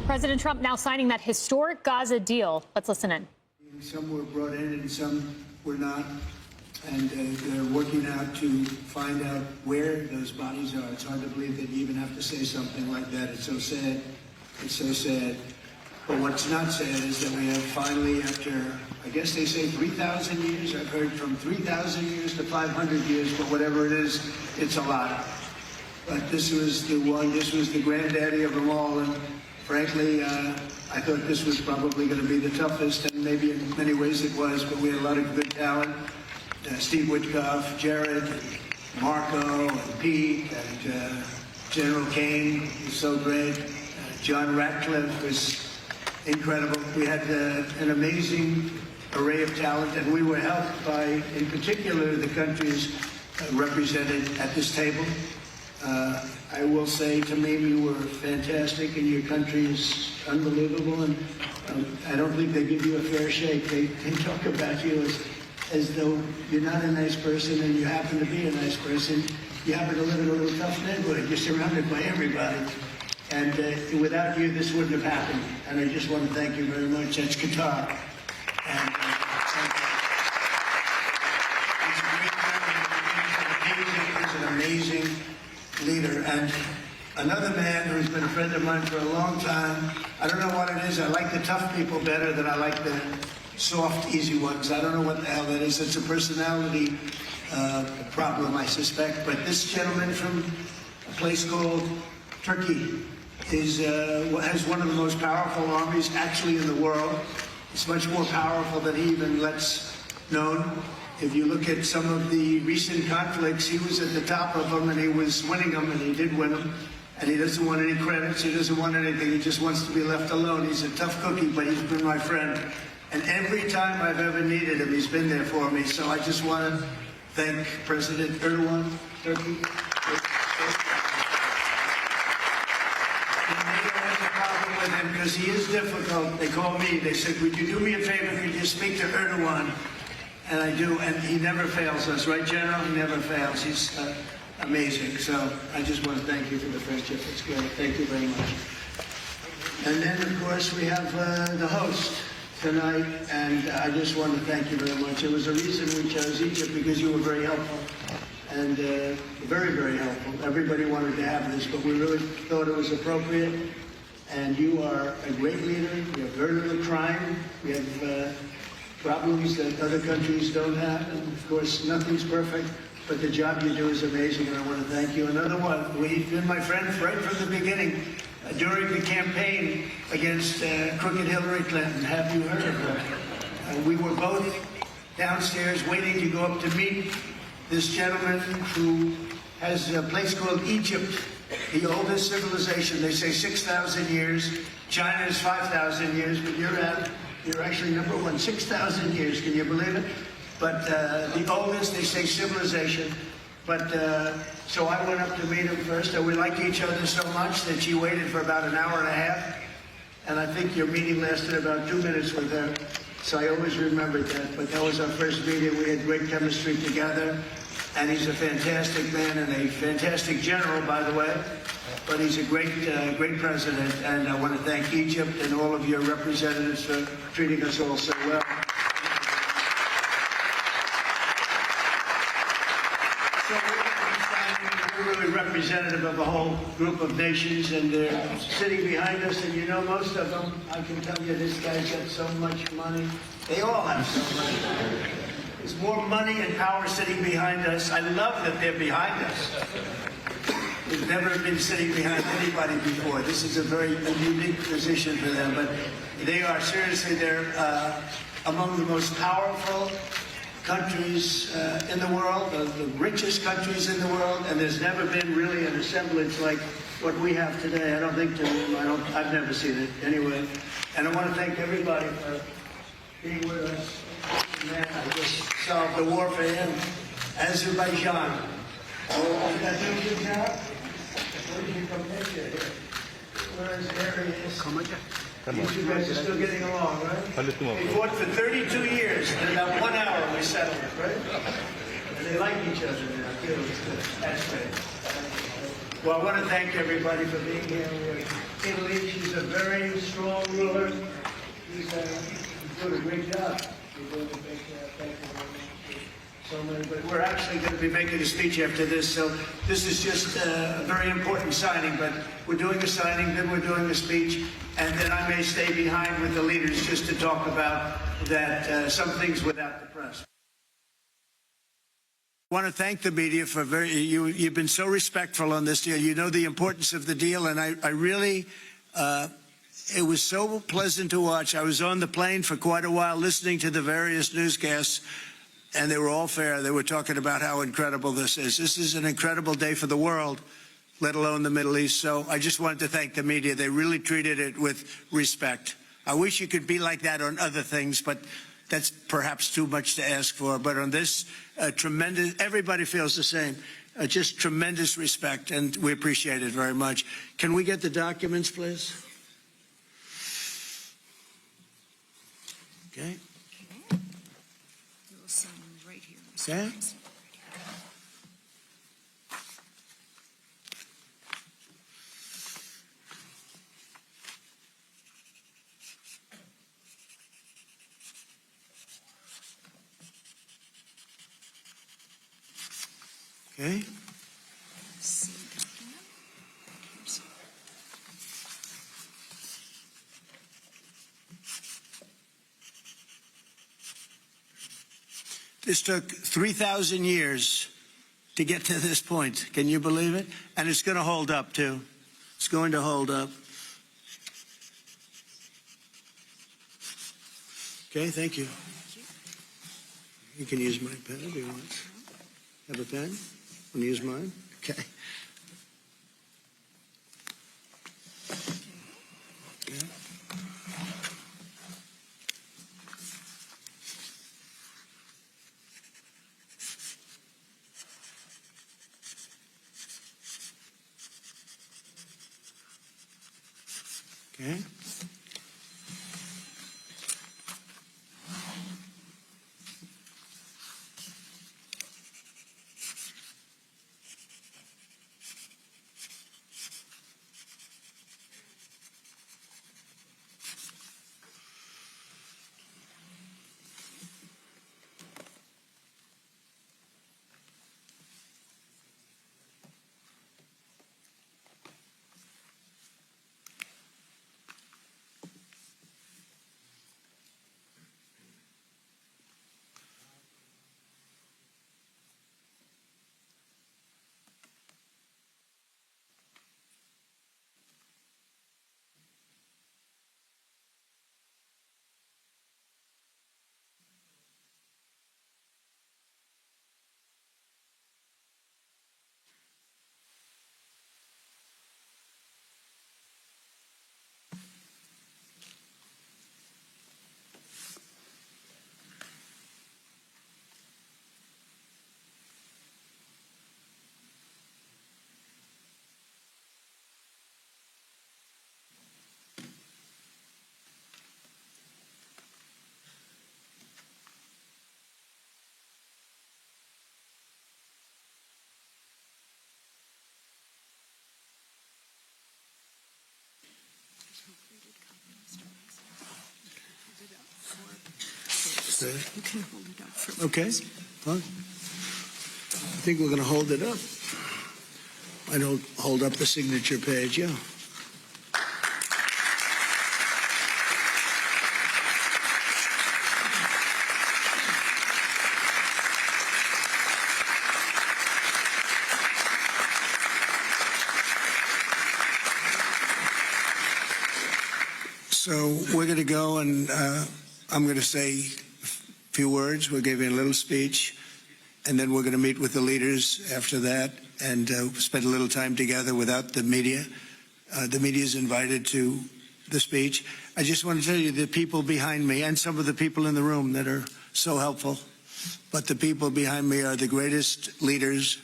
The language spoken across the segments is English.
President Trump now signing that historic Gaza deal. Let's listen in. Some were brought in and some were not. And they're working out to find out where those bodies are. It's hard to believe that you even have to say something like that. It's so sad. It's so sad. But what's not sad is that we have finally, after, I guess they say 3,000 years, I've heard from 3,000 years to 500 years, but whatever it is, it's a lot. But this was the one, this was the granddaddy of them all, and frankly, I thought this was probably going to be the toughest, and maybe in many ways it was, but we had a lot of good talent. Steve Witkoff, Jared, Marco, and Pete, and General Kane was so great. John Ratcliffe was incredible. We had an amazing array of talent, and we were helped by, in particular, the countries represented at this table. I will say, Tamim, you were fantastic, and your country is unbelievable, and I don't think they give you a fair shake. They talk about you as though you're not a nice person, and you happen to be a nice person. You happen to live in a little tough neighborhood. You're surrounded by everybody. And without you, this wouldn't have happened. And I just want to thank you very much. That's Qatar. And he's an amazing leader. And another man who's been a friend of mine for a long time. I don't know what it is. I like the tough people better than I like the soft, easy ones. I don't know what the hell that is. It's a personality problem, I suspect. But this gentleman from a place called Turkiye has one of the most powerful armies actually in the world. It's much more powerful than he even lets known. If you look at some of the recent conflicts, he was at the top of them and he was winning them, and he did win them. And he doesn't want any credits, he doesn't want anything, he just wants to be left alone. He's a tough cookie, but he's been my friend. And every time I've ever needed him, he's been there for me. So I just want to thank President Erdogan, Turkey. Because he is difficult. They call me, they said, would you do me a favor, could you speak to Erdogan? And I do, and he never fails us, right, General? He never fails. He's amazing. So I just want to thank you for the friendship. It's great. Thank you very much. And then, of course, we have the host tonight, and I just want to thank you very much. There was a reason we chose Egypt, because you were very helpful, and very, very helpful. Everybody wanted to have this, but we really thought it was appropriate. And you are a great leader. You have very little crime. We have problems that other countries don't have. And of course, nothing's perfect, but the job you do is amazing, and I want to thank you. Another one, we've been my friend right from the beginning. During the campaign against crooked Hillary Clinton, have you heard of her? We were both downstairs waiting to go up to meet this gentleman who has a place called Egypt. The oldest civilization, they say 6,000 years. China is 5,000 years, but you're actually number one, 6,000 years. Can you believe it? But the oldest, they say, civilization. But so I went up to meet him first, and we liked each other so much that she waited for about an hour and a half. And I think your meeting lasted about 2 minutes with her. So I always remembered that. But that was our first meeting. We had great chemistry together. And he's a fantastic man and a fantastic general, by the way. But he's a great, great president. And I want to thank Egypt and all of your representatives for treating us all so well. So we're really representative of a whole group of nations, and they're sitting behind us. And you know, most of them, I can tell you, this guy's got so much money. They all have so much money. There's more money and power sitting behind us. I love that they're behind us. They've never been sitting behind anybody before. This is a very unique position for them. But they are, seriously, they're among the most powerful countries in the world, the richest countries in the world, and there's never been really an assemblage like what we have today. I don't think I've never seen it anyway. And I want to thank everybody for being with us. Man, I just solved the war for him. Azerbaijan. Oh, you got doing a good job? Where did you come picture here? Where is there he is? You guys are still getting along, right? They fought for 32 years, and in about 1 hour we settled it, right? And they like each other now, too. That's great. Well, I want to thank everybody for being here. Italy, she's a very strong ruler. He's doing a great job. He's doing a great job. Thank you very much. So many, but we're actually going to be making a speech after this, so this is just a very important signing, but we're doing a signing, then we're doing a speech, and then I may stay behind with the leaders just to talk about that, some things without the press. I want to thank the media for you've been so respectful on this deal. You know the importance of the deal, and I really, it was so pleasant to watch. I was on the plane for quite a while listening to the various newscasts, and they were all fair. They were talking about how incredible this is. This is an incredible day for the world, let alone the Middle East. So I just wanted to thank the media. They really treated it with respect. I wish you could be like that on other things, but that's perhaps too much to ask for. But on this, tremendous, everybody feels the same. Just tremendous respect, and we appreciate it very much. Can we get the documents, please? Okay. Okay. Okay. This took 3,000 years to get to this point. Can you believe it? And it's going to hold up, too. It's going to hold up. Okay, thank you. You can use my pen if you want. Have a pen? Want to use mine? Okay. Yeah. Okay. You can hold it up for okay. Well, I think we're going to hold it up. I don't hold up the signature page, yeah. So we're going to go and I'm going to say few words. We'll give you a little speech, and then we're going to meet with the leaders after that and spend a little time together without the media. The media is invited to the speech. I just want to tell you the people behind me and some of the people in the room that are so helpful, but the people behind me are the greatest leaders,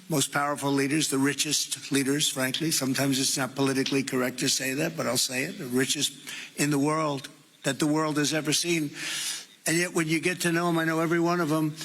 most powerful leaders, the richest leaders, frankly. Sometimes it's not politically correct to say that, but I'll say it, the richest in the world that the world has ever seen. And yet when you get to know them, I know every one of them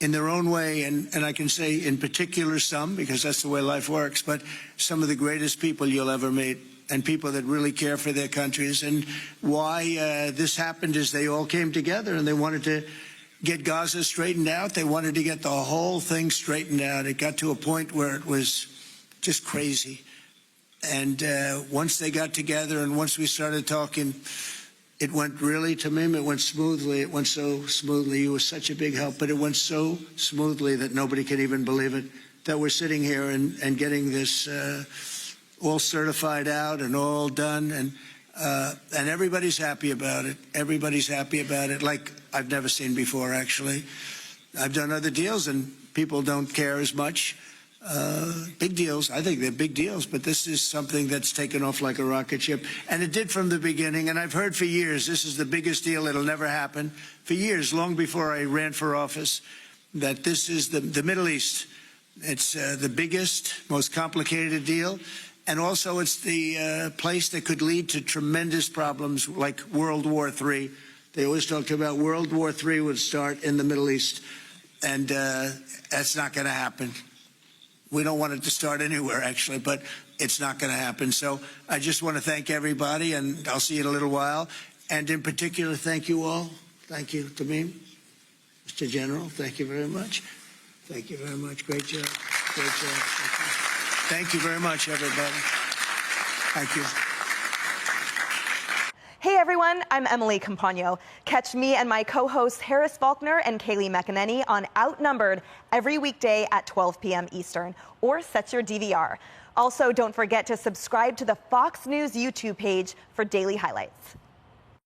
in their own way, and I can say in particular some, because that's the way life works, but some of the greatest people you'll ever meet. and people that really care for their countries. And why this happened is they all came together and they wanted to get Gaza straightened out. They wanted to get the whole thing straightened out. It got to a point where it was just crazy. And once they got together and once we started talking, it went really, Tamim, it went smoothly. It went so smoothly. You were such a big help, but it went so smoothly that nobody can even believe it, that we're sitting here and getting this all certified out and all done. And everybody's happy about it. Everybody's happy about it, like I've never seen before, actually. I've done other deals and people don't care as much. Big deals, I think they're big deals, but this is something that's taken off like a rocket ship. And it did from the beginning, and I've heard for years, this is the biggest deal, it'll never happen. For years, long before I ran for office, that this is the Middle East. It's the biggest, most complicated deal. And also it's the place that could lead to tremendous problems like World War III. They always talked about World War III would start in the Middle East. And that's not going to happen. We don't want it to start anywhere, actually, but it's not going to happen. So I just want to thank everybody, and I'll see you in a little while. And in particular, thank you all. Thank you, Tamim. Mr. General, thank you very much. Thank you very much. Great job. Great job. Thank you very much, everybody. Thank you. Hey everyone, I'm Emily Campagno. Catch me and my co-hosts Harris Faulkner and Kaylee McEnany on Outnumbered every weekday at 12 p.m. Eastern, or set your DVR. Also, don't forget to subscribe to the Fox News YouTube page for daily highlights.